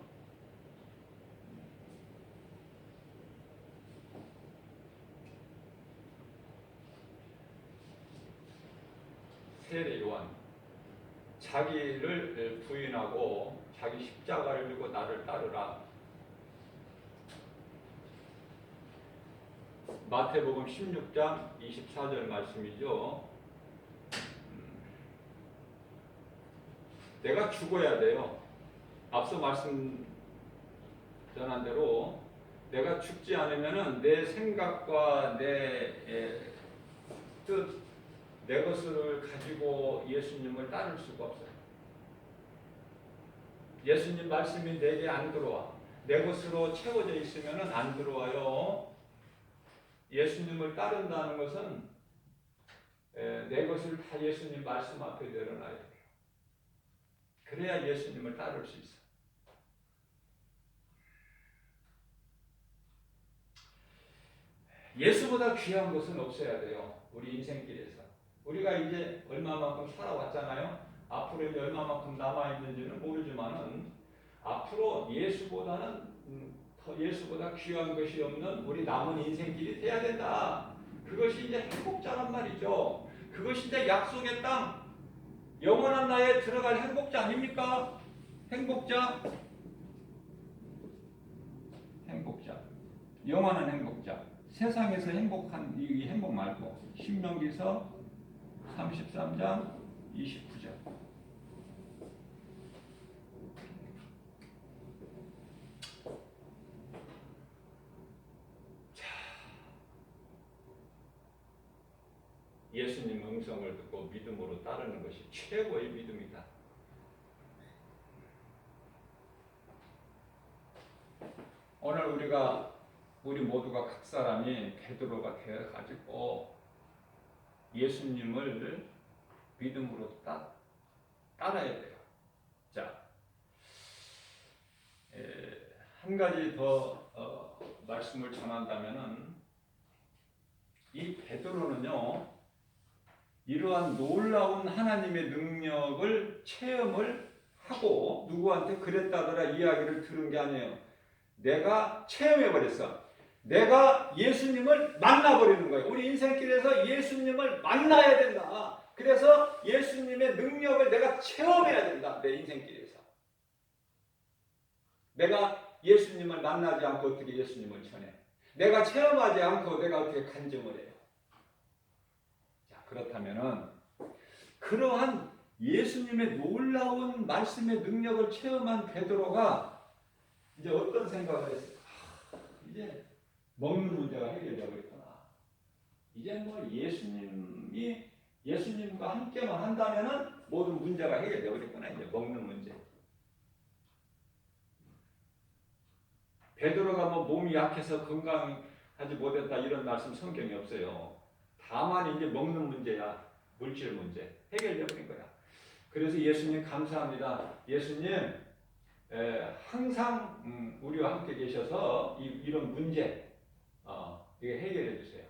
세례 요한 자기를 부인하고 자기 십자가를 지고 나를 따르라. 마태복음 16장 24절 말씀이죠. 내가 죽어야 돼요. 앞서 말씀 전한 대로 내가 죽지 않으면은 내 생각과 내 뜻, 내 것을 가지고 예수님을 따를 수가 없어요. 예수님 말씀이 내게 안 들어와. 내 것으로 채워져 있으면은 안 들어와요. 예수님을 따른다는 것은 내 것을 다 예수님 말씀 앞에 내려놔야 돼요. 그래야 예수님을 따를 수 있어요. 예수보다 귀한 것은 없어야 돼요. 우리 인생길에서. 우리가 이제 얼마만큼 살아왔잖아요. 앞으로 이제 얼마만큼 남아있는지는 모르지만은 앞으로 예수보다 귀한 것이 없는 우리 남은 인생길이 돼야 된다. 그것이 이제 행복자란 말이죠. 그것이 이제 약속의 땅, 영원한 나라에 들어갈 행복자 아닙니까? 행복자. 영원한 행복자. 세상에서 행복한 이 행복 말고 신명기서 33장 29절. 예수님 음성을 듣고 믿음으로 따르는 것이 최고의 믿음이다. 오늘 우리 모두가 각 사람이 베드로가 되어 가지고 예수님을 믿음으로 따라야 돼요. 자, 한 가지 더 말씀을 전한다면은 이 베드로는요, 이러한 놀라운 하나님의 능력을 체험을 하고 누구한테 그랬다더라 이야기를 들은 게 아니에요. 내가 체험해버렸어. 내가 예수님을 만나버리는 거예요. 우리 인생길에서 예수님을 만나야 된다. 그래서 예수님의 능력을 내가 체험해야 된다. 내 인생길에서. 내가 예수님을 만나지 않고 어떻게 예수님을 전해? 내가 체험하지 않고 내가 어떻게 간증을 해요? 자, 그렇다면은 그러한 예수님의 놀라운 말씀의 능력을 체험한 베드로가 이제 어떤 생각을 했어요? 이제 먹는 문제가 해결되고 있구나. 이제 뭐 예수님과 함께만 한다면은 모든 문제가 해결되고 있구나. 이제 먹는 문제. 베드로가 뭐 몸이 약해서 건강하지 못했다 이런 말씀 성경이 없어요. 다만 이제 먹는 문제야. 물질 문제. 해결되는 거야. 그래서 예수님 감사합니다. 예수님 항상 우리와 함께 계셔서 이런 문제 이게 해결해 주세요.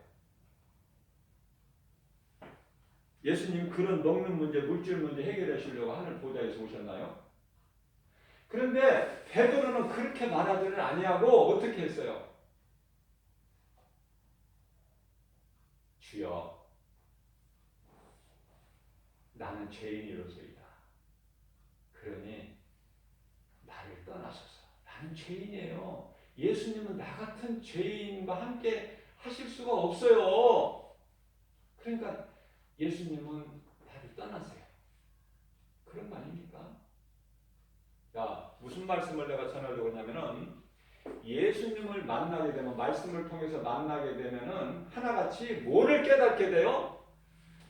예수님 그런 먹는 문제, 물질 문제 해결해 주려고 하늘 보좌에서 오셨나요? 그런데 베드로는 그렇게 말하지는 아니하고 어떻게 했어요? 주여, 나는 죄인이로소이다. 그러니 나를 떠나소서. 나는 죄인이에요. 예수님은 나 같은 죄인과 함께 하실 수가 없어요. 그러니까 예수님은 나를 떠나세요. 그런 거 아닙니까? 자, 무슨 말씀을 내가 전하려고 하냐면은 예수님을 만나게 되면, 말씀을 통해서 만나게 되면은 하나같이 뭐를 깨닫게 돼요?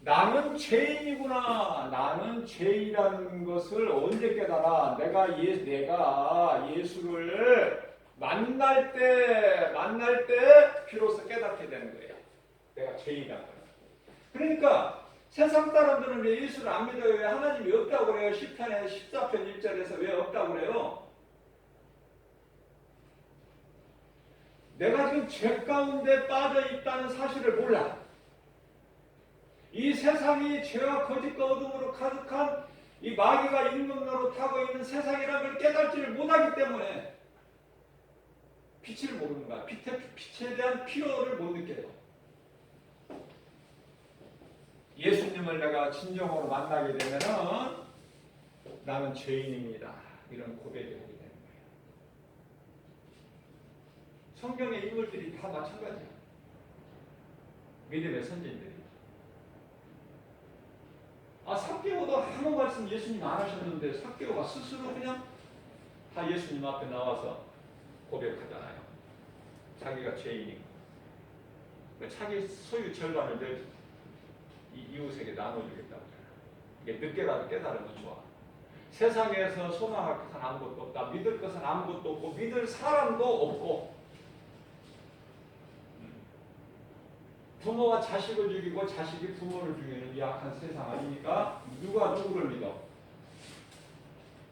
나는 죄인이구나. 나는 죄인이라는 것을 언제 깨달아? 내가 예수를 만날 때 비로소 깨닫게 되는 거예요. 내가 죄인이라는 거예요. 그러니까 세상 사람들은 왜 예수를 안 믿어요? 왜 하나님이 없다고 그래요? 10편에 14편 1절에서 왜 없다고 그래요? 내가 지금 죄 가운데 빠져 있다는 사실을 몰라. 이 세상이 죄와 거짓과 어둠으로 가득한 이 마귀가 임금노로 타고 있는 세상이라는 걸 깨닫지를 못하기 때문에 빛을 모르는 거야. 빛에 대한 필요를 못 느껴요. 예수님을 내가 진정으로 만나게 되면은 나는 죄인입니다. 이런 고백을 하게 되는 거예요. 성경의 인물들이 다 마찬가지야. 믿음의 선진들이. 삭개오도 아무 말씀 예수님 안 하셨는데 삭개오가 스스로 그냥 다 예수님 앞에 나와서 고백하잖아요. 자기가 죄인이고 자기 소유 절반을 늘 이웃에게 나눠주겠다고 하잖아요. 이게 늦게라도 깨달으면 좋아. 세상에서 소망할 것은 아무것도 없다. 믿을 것은 아무것도 없고 믿을 사람도 없고 부모가 자식을 죽이고 자식이 부모를 죽이는 이 악한 세상 아닙니까? 누가 누구를 믿어?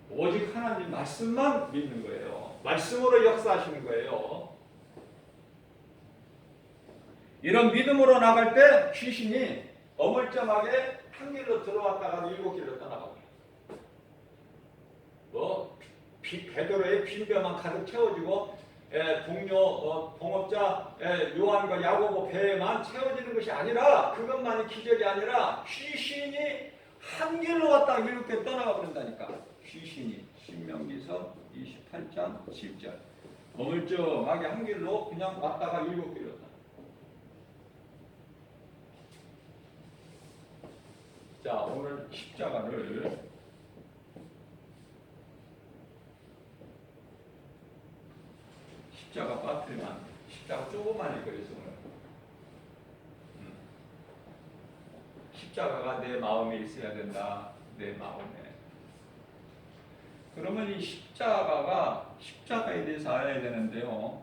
오직 하나님 말씀만 믿는 거예요. 말씀으로 역사하시는 거예요. 이런 믿음으로 나갈 때 귀신이 어물쩡하게 한 길로 들어왔다가 7길로 떠나가고 베드로의 빈배만 가득 채워지고 동료 동업자 요한과 야고보 배에만 채워지는 것이 아니라, 그것만이 기적이 아니라 귀신이 한 길로 왔다가 7개 떠나가 버린다니까. 귀신이 신명기서 28장 10절 어물쩡하게 한 길로 그냥 왔다가 7길로 떠나. 자, 오늘 십자가를 십자가 빠뜨리면 십자가 조그만해. 그래서 오늘 십자가가 내 마음에 있어야 된다. 내 마음에. 그러면 이 십자가에 대해서 알아야 되는데요.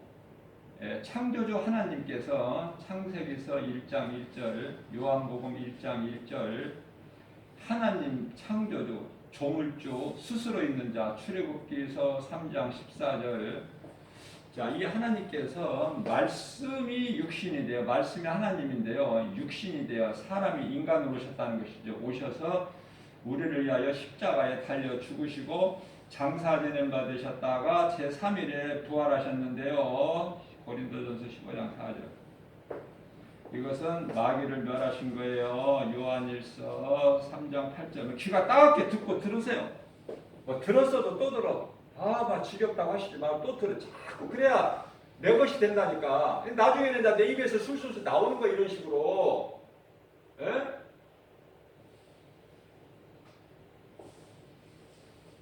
예, 창조주 하나님께서 창세기서 1장 1절, 요한복음 1장 1절, 하나님 창조주, 조물주, 스스로 있는 자, 출애굽기서 3장 14절. 자, 이 하나님께서 말씀이 육신이 되어, 말씀이 하나님인데요, 육신이 되어 사람이 인간으로 오셨다는 것이죠. 오셔서 우리를 위하여 십자가에 달려 죽으시고 장사진을 받으셨다가 제3일에 부활하셨는데요. 고린도전서 15장 4절. 이것은 마귀를 멸하신 거예요. 요한일서 3장 8절. 귀가 따갑게 듣고 들으세요. 뭐 들었어도 또 들어. 막 지겹다고 하시지 말고 또 들어. 자꾸 그래야 내 것이 된다니까. 나중에는 내 입에서 술술 나오는 거 이런 식으로. 예?